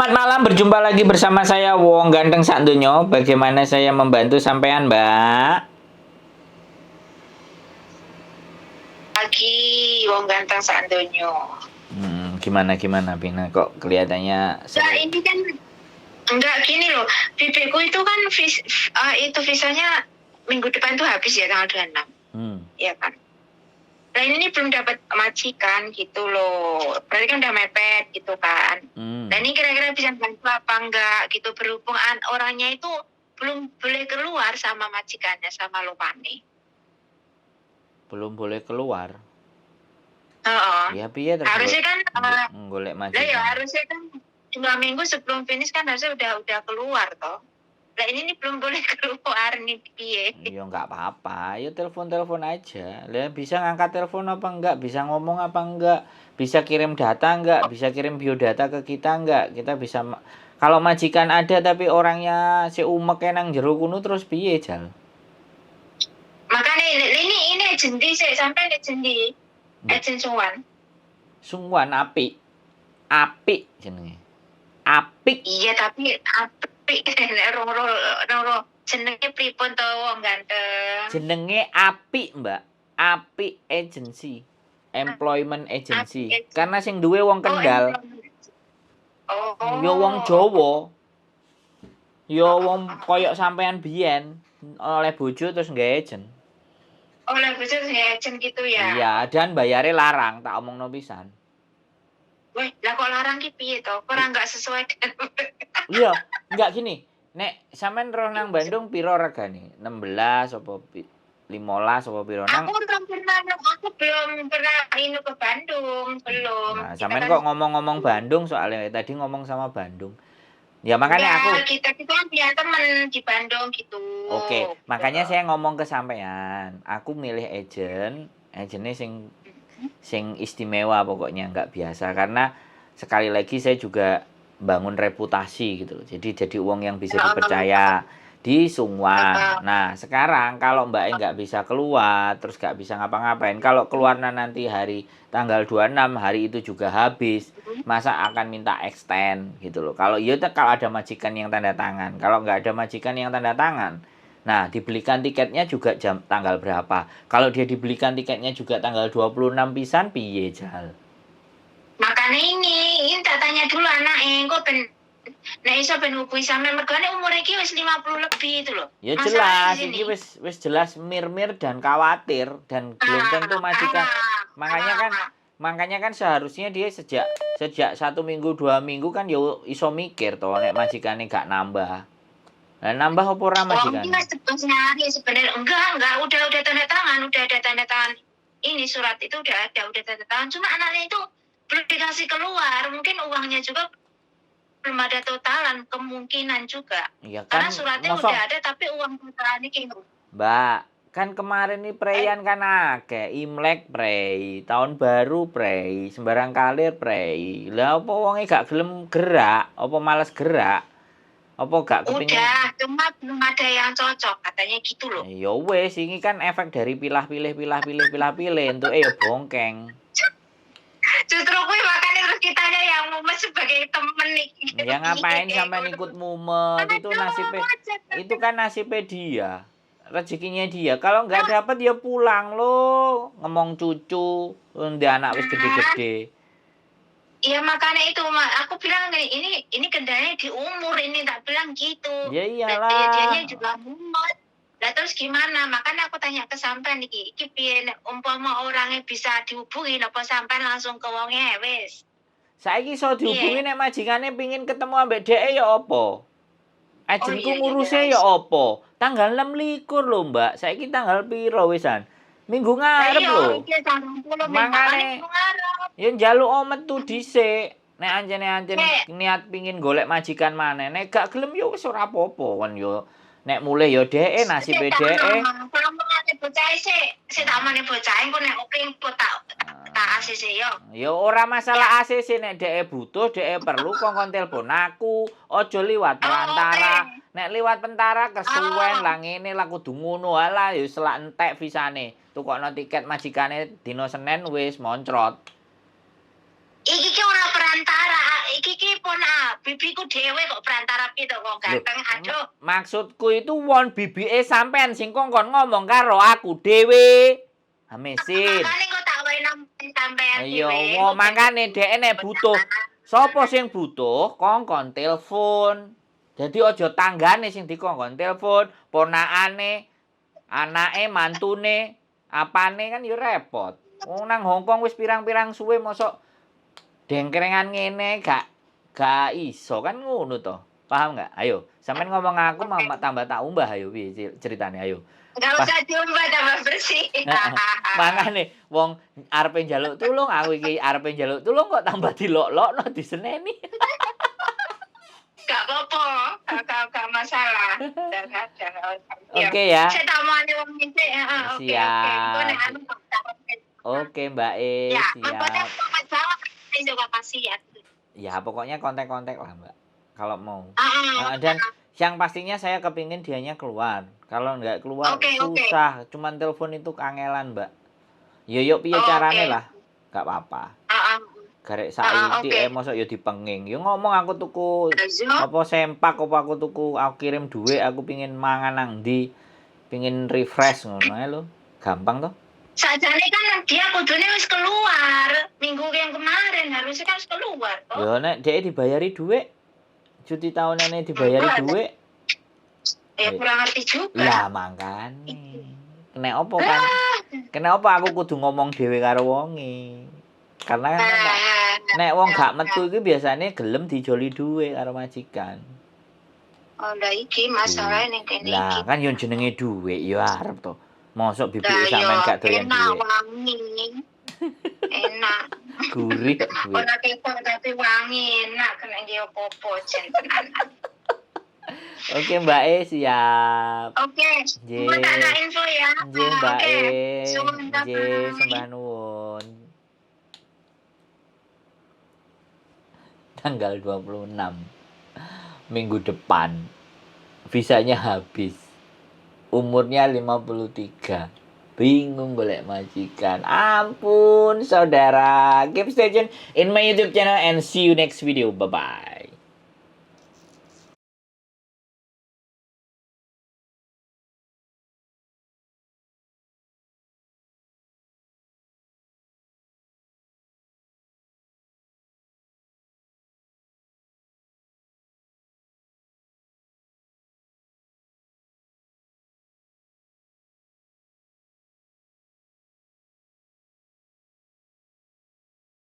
Selamat malam, berjumpa lagi bersama saya Wong Ganteng Sakdonyo. Bagaimana saya membantu sampean, Mbak? Pagi, Wong Ganteng Sakdonyo. Gimana Pina? Kok kelihatannya Nah, seru? ini kan enggak gini loh. Bibiku itu kan itu visanya minggu depan tuh habis ya tanggal 26. Ya kan. Nah ini belum dapat majikan gitu loh. Berarti kan udah mepet gitu kan. Nah ini kira-kira bisa bantu apa enggak gitu, berhubung orangnya itu belum boleh keluar sama majikannya, sama Lupane. Belum boleh keluar. Ya Heeh. piye terus Harusnya kan golek lah ya majikan. harusnya kan 2 minggu sebelum finish kan harusnya udah keluar toh. Lah ini nih belum boleh keluar nih piye. Ya nggak apa-apa, ya telepon aja. Lah bisa ngangkat telepon apa enggak? Bisa ngomong apa enggak? Bisa kirim data enggak? Bisa kirim biodata ke kita enggak? Kita bisa kalau majikan ada tapi orangnya si umek nang jero kuno terus piye, Jal? Makanya ini agendi sih sampai agendi. Agen Suwan. Sungguhan apik jenenge. Apik. Iya tapi apik roro jenenge pripun to Wong Ganteng. Jenenge apik, Mbak. Apik agency. Employment agency. Karena sing duwe wong Kendal. Oh. Ya wong Jawa. Ya wong koyok sampean biyen oleh bojo terus nggawe agent. Oleh bojo terus nggawe agent gitu ya. Iya, dan bayare larang, tak omongno pisan. Weh, lah kok larang ki piye to? Ora enggak sesuai dengan Iya, enggak gini. Nek sampean roh nang Bandung piro regane? 16 apa 15 apa piro nang? Aku belum pernah inu ke Bandung, belum. Nah, sampean kok ngomong-ngomong Bandung soalnya tadi ngomong sama Bandung. Ya makanya aku kita kan punya temen di Bandung gitu. Oke, makanya saya ngomong ke sampean. Aku milih agentnya sing istimewa pokoknya nggak biasa karena sekali lagi saya juga bangun reputasi gitu loh. Jadi uang yang bisa dipercaya di Sungwan. Nah, sekarang kalau Mbak nggak bisa keluar, terus nggak bisa ngapa-ngapain. Kalau keluarnya nanti hari tanggal 26, hari itu juga habis. Masa akan minta extend gitu loh. Kalau kalau ada majikan yang tanda tangan. Kalau nggak ada majikan yang tanda tangan, nah, dibelikan tiketnya juga tanggal berapa. Kalau dia dibelikan tiketnya juga tanggal 26 pisan, piye Jal? Makanya ini tak tanya dulu anaknya, kok nah iso ben hubungi sampe mergane umur iki wis 50 lebih itu loh. Ya jelas, ini wis jelas mir-mir dan khawatir dan belum tentu majikan. Makanya kan seharusnya dia sejak 1 minggu 2 minggu kan yo iso mikir toh nek majikane gak nambah. Nah, nambah apa ora majikan? Oh, Mas nyari sebenarnya enggak, udah tanda tangan, udah ada tanda tangan. Ini surat itu udah tanda tangan. Cuma anaknya itu belum dikasih keluar, mungkin uangnya juga belum ada totalan, kemungkinan juga. Iya kan, karena suratnya udah ada tapi uang totalannya kayak Mbak, kan kemarin nih preyan kan akeh, Imlek prei, tahun baru prei, sembarang kalir prei. Lah apa wonge gak gelem gerak, apa males gerak? Apa gak kepingin? Udah, cuma belum ada yang cocok katanya gitu loh. Ya wes, ini kan efek dari pilah-pilih entuk ya bongkeng. Justru gue makanya terus kitanya yang mumet sebagai temen nih. Ya ngapain sampai ikut mumet? Itu kan nasibnya dia. Rezekinya dia. Kalau nggak dapat ya pulang loh. Ngomong cucu, udah anak wis gede-gede. Iya makanya itu aku bilang ini kendalanya di umur ini, tak bilang gitu. Ya iyalah. Dianya juga mumet. Lah terus gimana? Makanya aku tanya ke sampean iki piye umpama orangnya bisa dihubungi apa sampean langsung ke wonge wis. Saiki iso dihubungi nek majikane pengin ketemu ambek dhek ya apa? Ajenku ngurusnya ya apa? Tanggal 26 lho, Mbak. Saiki tanggal piro wisan? Minggu ngarep lho. Mangane ya njaluk metu dhisik. Nek anjen niat pingin golek majikan maneh. Nek gak gelem ya wis ora apa-apa kan ya. Nek mulih ya dheke nasibe dheke. Tamane bocah sik tamane bocah engko nek oke engko tak ACC yo. Ya ora masalah ACC nek dheke butuh, dheke perlu kongkon telepon aku, aja liwat perantara. Nek liwat pentara kesuwen lah ngene lah kudu ngono alah ya selak entek visane. Tukokno tiket majikane dina Senin wis moncrot. Iki ki ora perantara, iki pun bibiku dhewe kok perantara piye to kok ganteng. Aduh. Maksudku itu won bibike sampean sing kongkon ngomong karo aku dhewe. Mesin. Makane kok tak wae nang sampean Iya, dhewe. makane dhek nek butuh. Sopo sing butuh kongkon telepon. Jadi aja tanggane sing dikongkon telepon, ponakane, anake, mantune, apane kan ya repot. Wong nang Hongkong wis pirang-pirang suwe mosok dengkrengan ngene gak iso kan ngono to. Paham nggak? Ayo, sampean ngomong aku mau tambah tak umbah ayo piye ceritane ayo. Enggak usah diumbah tambah bersih. Mangane wong arepe njaluk tulung, aku iki arepe njaluk tulung kok tambah dilok-lokno diseneni. Gak apa-apa, gak masalah. Oke ya. Saya tak mau wong ngene. Siap. Oke Mbak E, Ya, siap. saya juga kasihan. Ya pokoknya kontak-kontak lah Mbak. Kalau mau. Dan yang pastinya saya kepingin dianya keluar. Kalau nggak keluar susah. Cuman telepon itu kangelan Mbak. Yuk piye carane lah. Gak apa-apa. Garek saiki mosok ya dipenging. Yo ngomong aku tuku apa sempak apa aku tuku aku kirim duit aku pingin mangan nang ndi. Pingin refresh ngono ae lho. Gampang toh? Sajane kan dia kudune wis keluar. Minggu yang kemarin harusnya kan wis keluar. Yo nek dhek dibayari duit. Cuti tahunane dibayari duit. Kurang ngerti juga. Lah mangkane. Kena opo kan? Kena opo aku kudu ngomong dhewe karo wonge. Karena kan nek wong gak metu iki biasane gelem dijoli dhuwit karo majikan. Oh, lah iki masalah ning kene iki. Lah kan yo jenenge dhuwit yo arep to. Mosok bibike sampean gak doyan dhuwit. Enak. Gurih kok dhuwit. Ora kepo tapi wangi enak kena nggih opo-opo jen tenan. Oke Mbak E siap. Oke. Mbak tak info ya. Nggih Mbak E. Nggih, sembah nuwun. Tanggal 26 minggu depan visanya habis, umurnya 53, bingung golek majikan. Ampun saudara, keep stay tune in my YouTube channel and see you next video, bye bye.